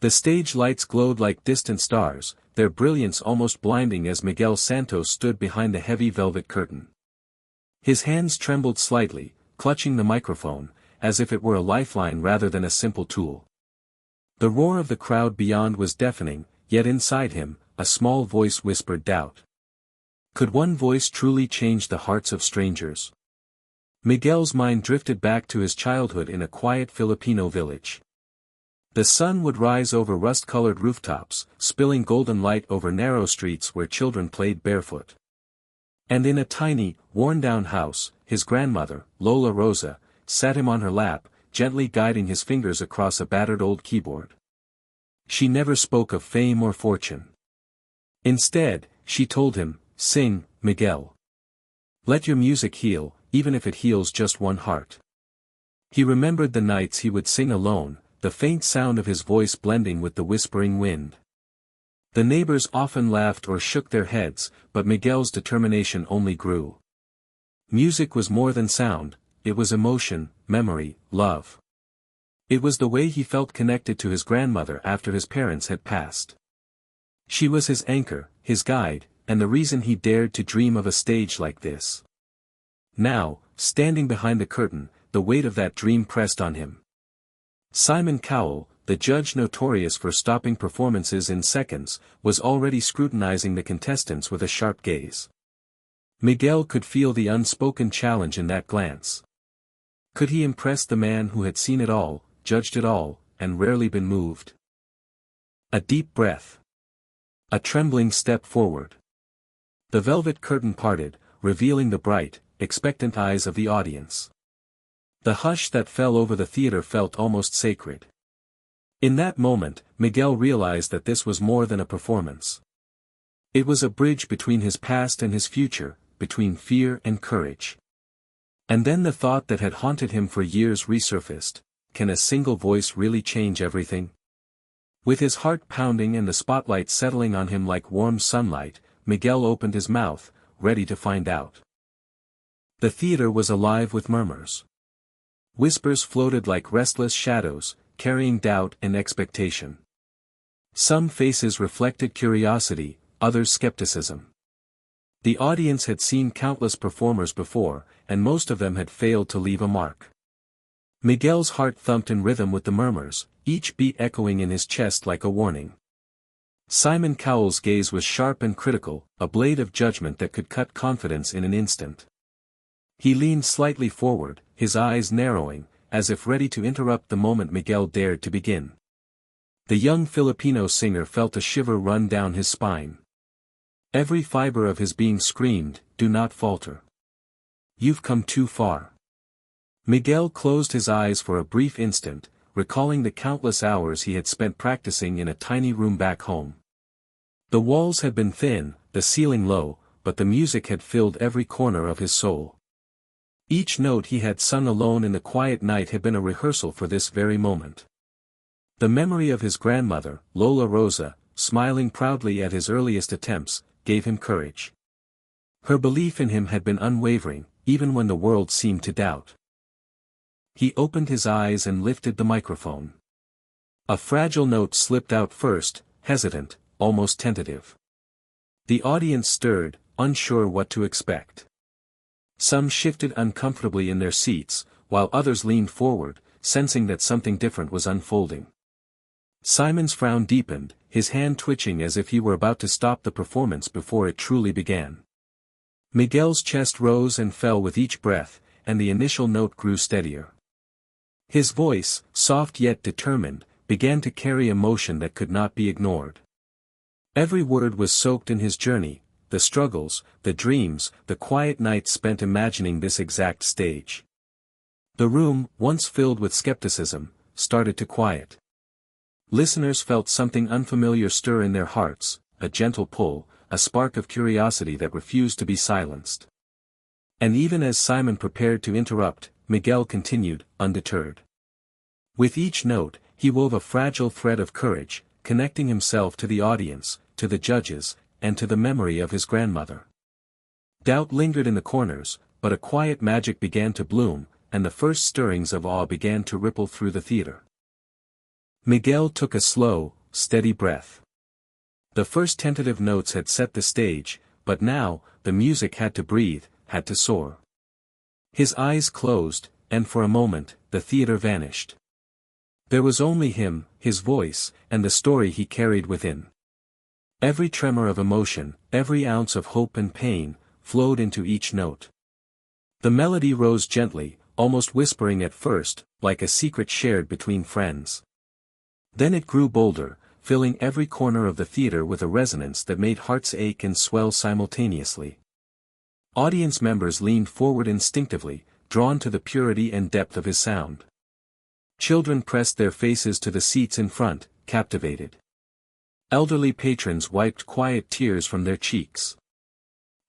The stage lights glowed like distant stars, their brilliance almost blinding as Miguel Santos stood behind the heavy velvet curtain. His hands trembled slightly, clutching the microphone, as if it were a lifeline rather than a simple tool. The roar of the crowd beyond was deafening, yet inside him, a small voice whispered doubt. Could one voice truly change the hearts of strangers? Miguel's mind drifted back to his childhood in a quiet Filipino village. The sun would rise over rust-colored rooftops, spilling golden light over narrow streets where children played barefoot. And in a tiny, worn-down house, his grandmother, Lola Rosa, sat him on her lap, gently guiding his fingers across a battered old keyboard. She never spoke of fame or fortune. Instead, she told him, "Sing, Miguel. Let your music heal, even if it heals just one heart." He remembered the nights he would sing alone, the faint sound of his voice blending with the whispering wind. The neighbors often laughed or shook their heads, but Miguel's determination only grew. Music was more than sound, it was emotion, memory, love. It was the way he felt connected to his grandmother after his parents had passed. She was his anchor, his guide, and the reason he dared to dream of a stage like this. Now, standing behind the curtain, the weight of that dream pressed on him. Simon Cowell, the judge notorious for stopping performances in seconds, was already scrutinizing the contestants with a sharp gaze. Miguel could feel the unspoken challenge in that glance. Could he impress the man who had seen it all, judged it all, and rarely been moved? A deep breath. A trembling step forward. The velvet curtain parted, revealing the bright, expectant eyes of the audience. The hush that fell over the theater felt almost sacred. In that moment, Miguel realized that this was more than a performance. It was a bridge between his past and his future, between fear and courage. And then the thought that had haunted him for years resurfaced: can a single voice really change everything? With his heart pounding and the spotlight settling on him like warm sunlight, Miguel opened his mouth, ready to find out. The theater was alive with murmurs. Whispers floated like restless shadows, carrying doubt and expectation. Some faces reflected curiosity, others skepticism. The audience had seen countless performers before, and most of them had failed to leave a mark. Miguel's heart thumped in rhythm with the murmurs, each beat echoing in his chest like a warning. Simon Cowell's gaze was sharp and critical, a blade of judgment that could cut confidence in an instant. He leaned slightly forward, his eyes narrowing, as if ready to interrupt the moment Miguel dared to begin. The young Filipino singer felt a shiver run down his spine. Every fiber of his being screamed, "Do not falter. You've come too far." Miguel closed his eyes for a brief instant, recalling the countless hours he had spent practicing in a tiny room back home. The walls had been thin, the ceiling low, but the music had filled every corner of his soul. Each note he had sung alone in the quiet night had been a rehearsal for this very moment. The memory of his grandmother, Lola Rosa, smiling proudly at his earliest attempts, gave him courage. Her belief in him had been unwavering, even when the world seemed to doubt. He opened his eyes and lifted the microphone. A fragile note slipped out first, hesitant, almost tentative. The audience stirred, unsure what to expect. Some shifted uncomfortably in their seats, while others leaned forward, sensing that something different was unfolding. Simon's frown deepened, his hand twitching as if he were about to stop the performance before it truly began. Miguel's chest rose and fell with each breath, and the initial note grew steadier. His voice, soft yet determined, began to carry emotion that could not be ignored. Every word was soaked in his journey, the struggles, the dreams, the quiet nights spent imagining this exact stage. The room, once filled with skepticism, started to quiet. Listeners felt something unfamiliar stir in their hearts, a gentle pull, a spark of curiosity that refused to be silenced. And even as Simon prepared to interrupt, Miguel continued, undeterred. With each note, he wove a fragile thread of courage, connecting himself to the audience, to the judges, and to the memory of his grandmother. Doubt lingered in the corners, but a quiet magic began to bloom, and the first stirrings of awe began to ripple through the theater. Miguel took a slow, steady breath. The first tentative notes had set the stage, but now, the music had to breathe, had to soar. His eyes closed, and for a moment, the theater vanished. There was only him, his voice, and the story he carried within. Every tremor of emotion, every ounce of hope and pain, flowed into each note. The melody rose gently, almost whispering at first, like a secret shared between friends. Then it grew bolder, filling every corner of the theater with a resonance that made hearts ache and swell simultaneously. Audience members leaned forward instinctively, drawn to the purity and depth of his sound. Children pressed their faces to the seats in front, captivated. Elderly patrons wiped quiet tears from their cheeks.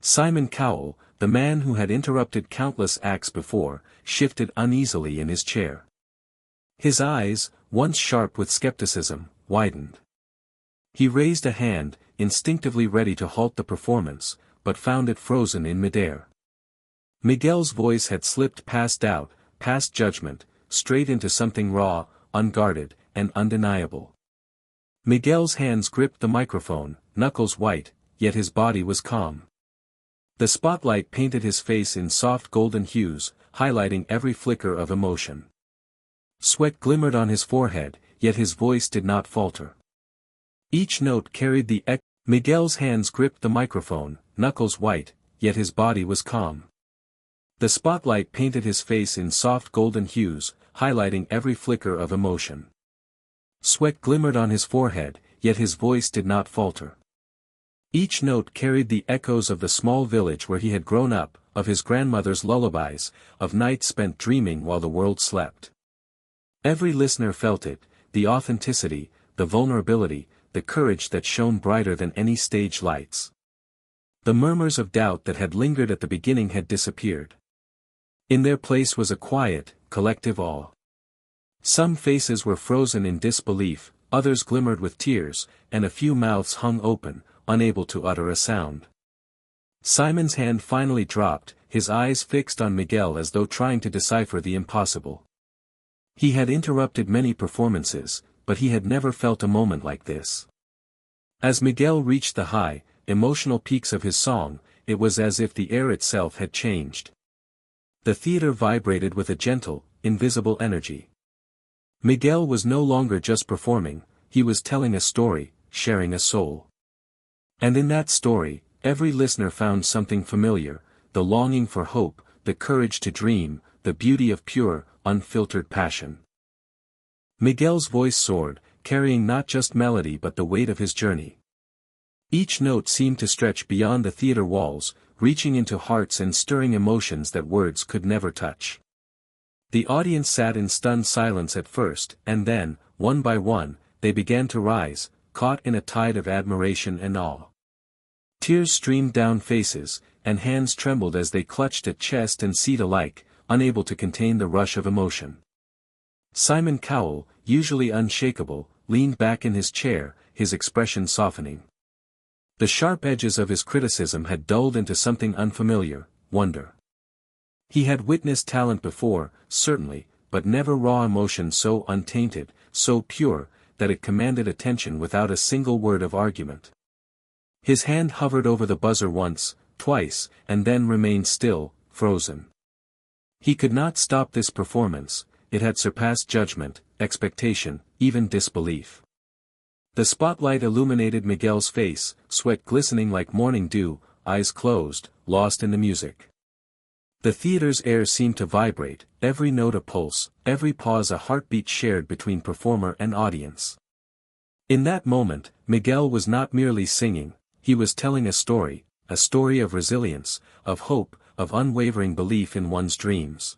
Simon Cowell, the man who had interrupted countless acts before, shifted uneasily in his chair. His eyes, once sharp with skepticism, widened. He raised a hand, instinctively ready to halt the performance, but found it frozen in midair. Miguel's voice had slipped past doubt, past judgment, straight into something raw, unguarded, and undeniable. Miguel's hands gripped the microphone, knuckles white, yet his body was calm. The spotlight painted his face in soft golden hues, highlighting every flicker of emotion. Sweat glimmered on his forehead, yet his voice did not falter. Each note carried the echo. Miguel's hands gripped the microphone, knuckles white, yet his body was calm. The spotlight painted his face in soft golden hues, highlighting every flicker of emotion. Sweat glimmered on his forehead, yet his voice did not falter. Each note carried the echoes of the small village where he had grown up, of his grandmother's lullabies, of nights spent dreaming while the world slept. Every listener felt it, the authenticity, the vulnerability, the courage that shone brighter than any stage lights. The murmurs of doubt that had lingered at the beginning had disappeared. In their place was a quiet, collective awe. Some faces were frozen in disbelief, others glimmered with tears, and a few mouths hung open, unable to utter a sound. Simon's hand finally dropped, his eyes fixed on Miguel as though trying to decipher the impossible. He had interrupted many performances, but he had never felt a moment like this. As Miguel reached the high, emotional peaks of his song, it was as if the air itself had changed. The theater vibrated with a gentle, invisible energy. Miguel was no longer just performing, he was telling a story, sharing a soul. And in that story, every listener found something familiar, the longing for hope, the courage to dream, the beauty of pure, unfiltered passion. Miguel's voice soared, carrying not just melody but the weight of his journey. Each note seemed to stretch beyond the theater walls, reaching into hearts and stirring emotions that words could never touch. The audience sat in stunned silence at first, and then, one by one, they began to rise, caught in a tide of admiration and awe. Tears streamed down faces, and hands trembled as they clutched at chest and seat alike, unable to contain the rush of emotion. Simon Cowell, usually unshakable, leaned back in his chair, his expression softening. The sharp edges of his criticism had dulled into something unfamiliar, wonder. He had witnessed talent before, certainly, but never raw emotion so untainted, so pure, that it commanded attention without a single word of argument. His hand hovered over the buzzer once, twice, and then remained still, frozen. He could not stop this performance, it had surpassed judgment, expectation, even disbelief. The spotlight illuminated Miguel's face, sweat glistening like morning dew, eyes closed, lost in the music. The theater's air seemed to vibrate, every note a pulse, every pause a heartbeat shared between performer and audience. In that moment, Miguel was not merely singing, he was telling a story of resilience, of hope, of unwavering belief in one's dreams.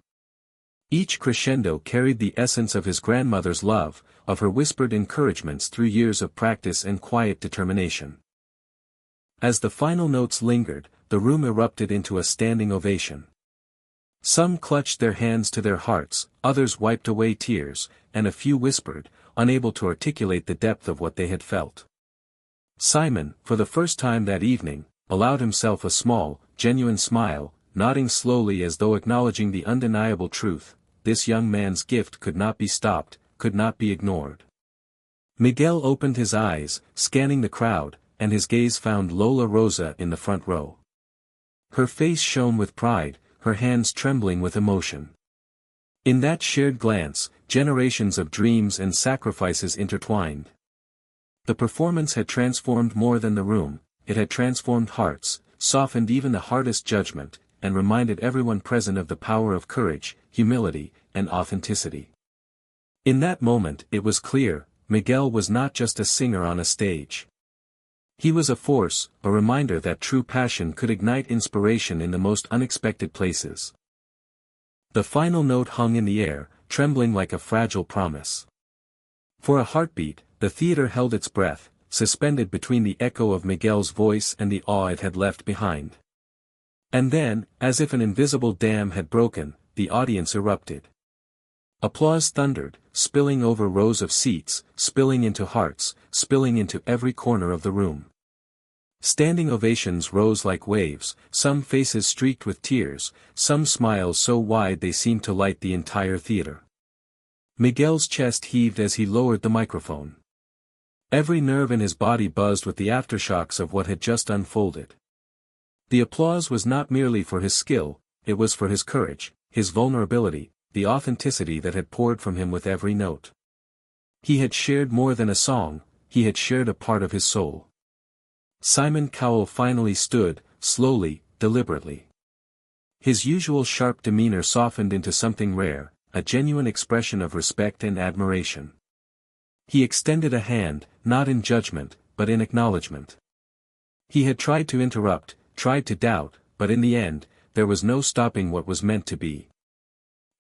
Each crescendo carried the essence of his grandmother's love, of her whispered encouragements through years of practice and quiet determination. As the final notes lingered, the room erupted into a standing ovation. Some clutched their hands to their hearts, others wiped away tears, and a few whispered, unable to articulate the depth of what they had felt. Simon, for the first time that evening, allowed himself a small, genuine smile, nodding slowly as though acknowledging the undeniable truth: this young man's gift could not be stopped, could not be ignored. Miguel opened his eyes, scanning the crowd, and his gaze found Lola Rosa in the front row. Her face shone with pride, her hands trembling with emotion. In that shared glance, generations of dreams and sacrifices intertwined. The performance had transformed more than the room, it had transformed hearts, softened even the hardest judgment, and reminded everyone present of the power of courage, humility, and authenticity. In that moment it was clear, Miguel was not just a singer on a stage. He was a force, a reminder that true passion could ignite inspiration in the most unexpected places. The final note hung in the air, trembling like a fragile promise. For a heartbeat, the theater held its breath, suspended between the echo of Miguel's voice and the awe it had left behind. And then, as if an invisible dam had broken, the audience erupted. Applause thundered, spilling over rows of seats, spilling into hearts, spilling into every corner of the room. Standing ovations rose like waves, some faces streaked with tears, some smiles so wide they seemed to light the entire theater. Miguel's chest heaved as he lowered the microphone. Every nerve in his body buzzed with the aftershocks of what had just unfolded. The applause was not merely for his skill, it was for his courage, his vulnerability, the authenticity that had poured from him with every note. He had shared more than a song, he had shared a part of his soul. Simon Cowell finally stood, slowly, deliberately. His usual sharp demeanor softened into something rare, a genuine expression of respect and admiration. He extended a hand, not in judgment, but in acknowledgement. He had tried to interrupt, tried to doubt, but in the end, there was no stopping what was meant to be.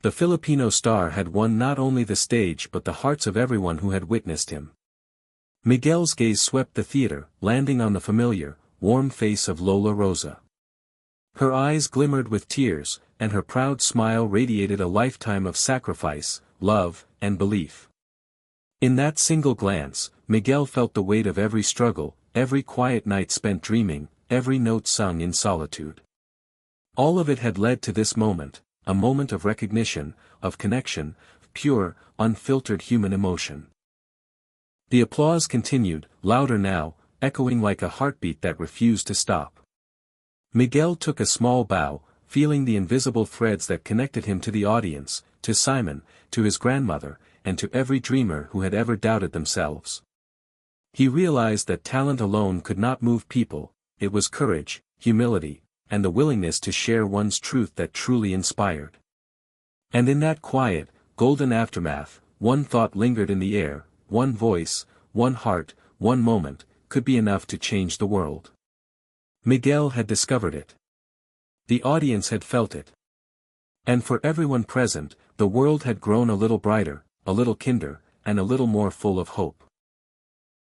The Filipino star had won not only the stage but the hearts of everyone who had witnessed him. Miguel's gaze swept the theater, landing on the familiar, warm face of Lola Rosa. Her eyes glimmered with tears, and her proud smile radiated a lifetime of sacrifice, love, and belief. In that single glance, Miguel felt the weight of every struggle, every quiet night spent dreaming, every note sung in solitude. All of it had led to this moment, a moment of recognition, of connection, of pure, unfiltered human emotion. The applause continued, louder now, echoing like a heartbeat that refused to stop. Miguel took a small bow, feeling the invisible threads that connected him to the audience, to Simon, to his grandmother, and to every dreamer who had ever doubted themselves. He realized that talent alone could not move people, it was courage, humility, and the willingness to share one's truth that truly inspired. And in that quiet, golden aftermath, one thought lingered in the air, one voice, one heart, one moment, could be enough to change the world. Miguel had discovered it. The audience had felt it. And for everyone present, the world had grown a little brighter, a little kinder, and a little more full of hope.